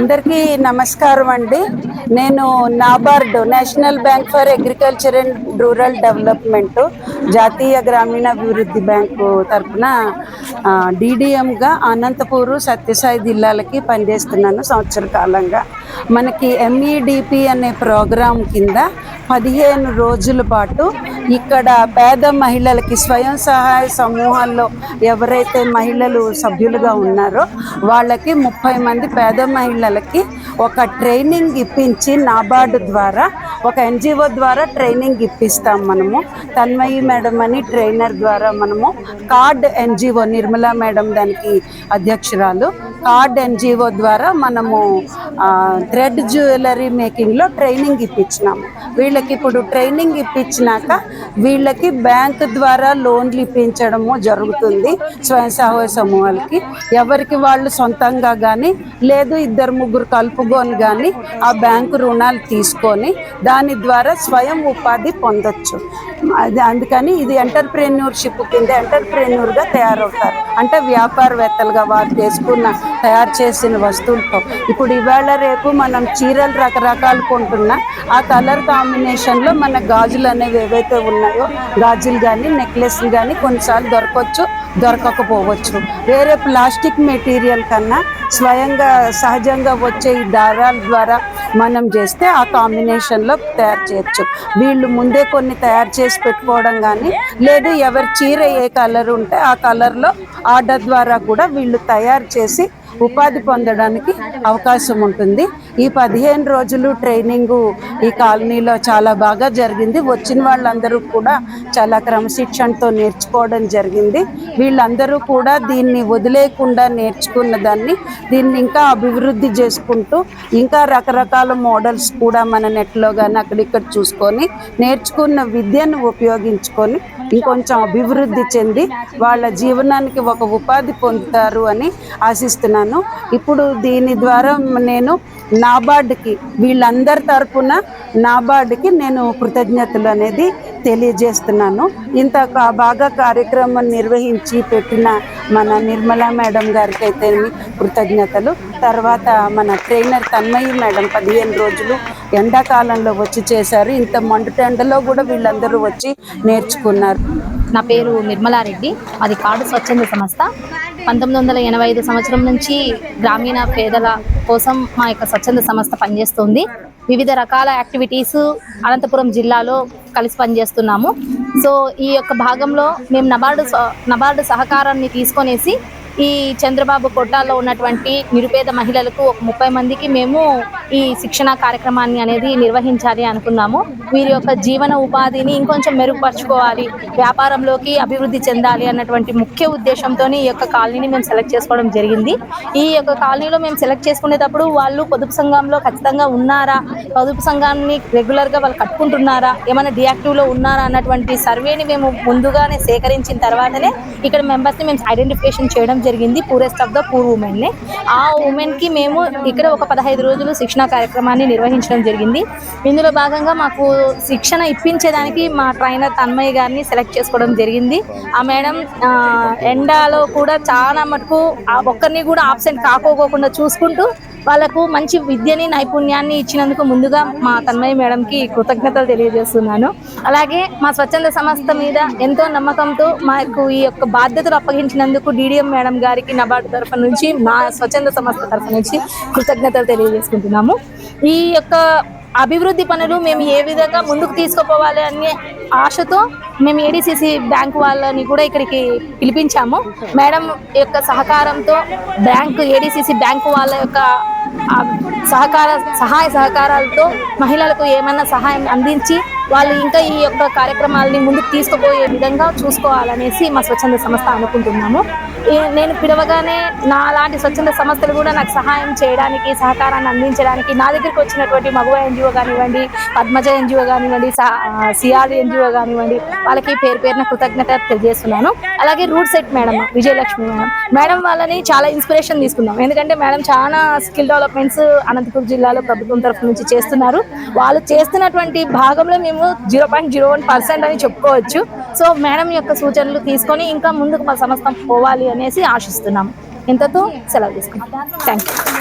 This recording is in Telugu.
అందరికీ నమస్కారం అండి. నేను NABARD national bank for agriculture and rural development జాతీయ గ్రామీణాభివృద్ధి బ్యాంకు తరఫున డీడీఎంగా అనంతపూర్ సత్యసాయి జిల్లాలకి పనిచేస్తున్నాను సంవత్సర కాలంగా. మనకి ఎంఈడిపి అనే ప్రోగ్రాం కింద 15 రోజుల పాటు ఇక్కడ పేద మహిళలకి స్వయం సహాయ సమూహాల్లో ఎవరైతే మహిళలు సభ్యులుగా ఉన్నారో వాళ్ళకి 30 మంది పేద మహిళలకి ఒక ట్రైనింగ్ ఇప్పించి నాబార్డు ద్వారా ఒక ఎన్జిఓ ద్వారా ట్రైనింగ్ ఇప్పిస్తాం. మనము తన్మయి మేడం అని ట్రైనర్ ద్వారా మనము కార్డ్ ఎన్జిఓ నిర్మలా మేడం దానికి అధ్యక్షురాలు, కార్డ్ ఎన్జిఓ ద్వారా మనము థ్రెడ్ జ్యువెలరీ మేకింగ్లో ట్రైనింగ్ ఇప్పించినాము. వీళ్ళకి ఇప్పుడు ట్రైనింగ్ ఇప్పించినాక వీళ్ళకి బ్యాంకు ద్వారా లోన్లు ఇప్పించడము జరుగుతుంది. స్వయం సహాయ సమూహాలకి ఎవరికి వాళ్ళు సొంతంగా కానీ లేదు 2-3 కలుపుకొని కానీ ఆ బ్యాంకు రుణాలు తీసుకొని దాని ద్వారా స్వయం ఉపాధి పొందొచ్చు. అందుకని ఇది ఎంటర్ప్రెన్యూర్షిప్ కింద ఎంటర్ప్రెన్యూర్గా తయారవుతారు. అంటే వ్యాపారవేత్తలుగా వారు తయారు చేసిన వస్తువులతో ఇప్పుడు ఇవాళ రేపు మనం చీరలు రకరకాలు కొంటున్నా ఆ కలర్ కాంబినేషన్లో మన గాజులు అనేవి ఏవైతే ఉన్నాయో గాజులు కానీ నెక్లెస్లు కానీ కొన్నిసార్లు దొరకవచ్చు, దొరకకపోవచ్చు. వేరే ప్లాస్టిక్ మెటీరియల్ కన్నా స్వయంగా సహజంగా వచ్చే ఈ దారాల ద్వారా మనం చేస్తే ఆ కాంబినేషన్లో తయారు చేయొచ్చు. వీళ్ళు ముందే కొన్ని తయారు చేసి పెట్టుకోవడం కానీ లేదు ఎవరి చీర ఏ కలర్ ఉంటే ఆ కలర్లో ఆర్డర్ ద్వారా కూడా వీళ్ళు తయారు చేసి ఉపాధి పొందడానికి అవకాశం ఉంటుంది. ఈ 15 రోజులు ట్రైనింగు ఈ కాలనీలో చాలా బాగా జరిగింది. వచ్చిన వాళ్ళందరూ కూడా చాలా క్రమశిక్షణతో నేర్చుకోవడం జరిగింది. వీళ్ళందరూ కూడా దీన్ని వదిలేయకుండా నేర్చుకున్న దీన్ని ఇంకా అభివృద్ధి చేసుకుంటూ ఇంకా రకరకాల మోడల్స్ కూడా మన నెట్లో కానీ అక్కడిక్కడ చూసుకొని నేర్చుకున్న విద్యను ఉపయోగించుకొని ఇంకొంచెం అభివృద్ధి చెంది వాళ్ళ జీవనానికి ఒక ఉపాధి పొందుతారు అని ఆశిస్తున్నాను. ఇప్పుడు దీని ద్వారా నేను నాబార్డుకి వీళ్ళందరి తరపున నాబార్డుకి నేను కృతజ్ఞతలు అనేది తెలియజేస్తున్నాను. ఇంత బాగా కార్యక్రమం నిర్వహించి పెట్టిన మన నిర్మలా మేడం గారికి అయితే కృతజ్ఞతలు. తర్వాత మన ట్రైనర్ తన్మయి మేడం 15 రోజులు ఎండాకాలంలో వచ్చి చేశారు. ఇంత మండుటెండలో కూడా వీళ్ళందరూ వచ్చి నేర్చుకున్నారు. నా పేరు నిర్మలారెడ్డి, అది కార్డు స్వచ్ఛంద సంస్థ. 1985 సంవత్సరం నుంచి గ్రామీణ పేదల కోసం మా యొక్క స్వచ్ఛంద సంస్థ పనిచేస్తుంది. వివిధ రకాల యాక్టివిటీస్ అనంతపురం జిల్లాలో కలిసి పనిచేస్తున్నాము. సో ఈ యొక్క భాగంలో మేము నబార్డు సహకారాన్ని తీసుకొనేసి ఈ చంద్రబాబు కోటాలో ఉన్నటువంటి నిరుపేద మహిళలకు ఒక 30 మందికి మేము ఈ శిక్షణ కార్యక్రమాన్ని అనేది నిర్వహించాలి అనుకున్నాము. వీరి యొక్క జీవన ఉపాధిని ఇంకొంచెం మెరుగుపరచుకోవాలి, వ్యాపారంలోకి అభివృద్ధి చెందాలి అన్నటువంటి ముఖ్య ఉద్దేశంతో ఈ యొక్క కాలనీని మేము సెలెక్ట్ చేసుకోవడం జరిగింది. ఈ యొక్క కాలనీలో మేము సెలెక్ట్ చేసుకునేటప్పుడు వాళ్ళు పొదుపు సంఘంలో ఖచ్చితంగా ఉన్నారా, పొదుపు సంఘాన్ని రెగ్యులర్గా వాళ్ళు కట్టుకుంటున్నారా, ఏమైనా డియాక్టివ్లో ఉన్నారా అన్నటువంటి సర్వేని మేము ముందుగానే సేకరించిన తర్వాతనే ఇక్కడ మెంబర్స్ని మేము ఐడెంటిఫికేషన్ చేయడం జరిగింది. పూరెస్ట్ ఆఫ్ ద పూర్ ఉమెన్ని. ఆ ఉమెన్కి మేము ఇక్కడ ఒక 15 రోజులు శిక్షణ కార్యక్రమాన్ని నిర్వహించడం జరిగింది. ఇందులో భాగంగా మాకు శిక్షణ ఇప్పించేదానికి మా ట్రైనర్ తన్మయ్య గారిని సెలెక్ట్ చేసుకోవడం జరిగింది. ఆ మేడం ఎండాలో కూడా చాలా మటుకు ఒక్కరిని కూడా ఆబ్సెంట్ కాకోకుండా చూసుకుంటూ వాళ్ళకు మంచి విద్యని నైపుణ్యాన్ని ఇచ్చినందుకు ముందుగా మా తన్మయ్య మేడంకి కృతజ్ఞతలు తెలియజేస్తున్నాను. అలాగే మా స్వచ్ఛంద సంస్థ మీద ఎంతో నమ్మకంతో మాకు ఈ యొక్క బాధ్యతలు అప్పగించినందుకు DDM మేడం గారికి నబార్డు తరఫు నుంచి మా స్వచ్ఛంద సంస్థ తరఫు నుంచి కృతజ్ఞతలు తెలియజేసుకుంటున్నాము. ఈ యొక్క అభివృద్ధి పనులు మేము ఏ విధంగా ముందుకు తీసుకుపోవాలి అనే ఆశతో మేము ADCC బ్యాంకు వాళ్ళని కూడా ఇక్కడికి పిలిపించాము. మేడం యొక్క సహకారంతో ADCC బ్యాంకు వాళ్ళ యొక్క సహాయ సహకారాలతో మహిళలకు ఏమన్నా సహాయం అందించి వాళ్ళు ఇంకా ఈ యొక్క కార్యక్రమాలని ముందుకు తీసుకుపోయే విధంగా చూసుకోవాలనేసి మా స్వచ్ఛంద సంస్థ అనుకుంటున్నాము. నేను పిలవగానే నా లాంటి స్వచ్ఛంద సంస్థలు కూడా నాకు సహాయం చేయడానికి, సహకారాన్ని అందించడానికి నా దగ్గరికి వచ్చినటువంటి మగువ NGO కానివ్వండి, పద్మజ NGO కానివ్వండి, CR NGO కానివ్వండి, వాళ్ళకి పేరున కృతజ్ఞత తెలియజేస్తున్నాను. అలాగే రూట్ సెట్ మేడం విజయలక్ష్మి మేడం వాళ్ళని చాలా ఇన్స్పిరేషన్ తీసుకున్నాం. ఎందుకంటే మేడం చాలా స్కిల్ డెవలప్మెంట్స్ అనంతపురం జిల్లాలో ప్రభుత్వం తరఫు నుంచి చేస్తున్నారు. వాళ్ళు చేస్తున్నటువంటి భాగంలో మేము 0.01% అని చెప్పుకోవచ్చు. సో మేడం యొక్క సూచనలు తీసుకొని ఇంకా ముందుకు మా సంస్థ పోవాలి అనేసి ఆశిస్తున్నాం. ఇంతతో సెలవు తీసుకుంటాం. Thank you.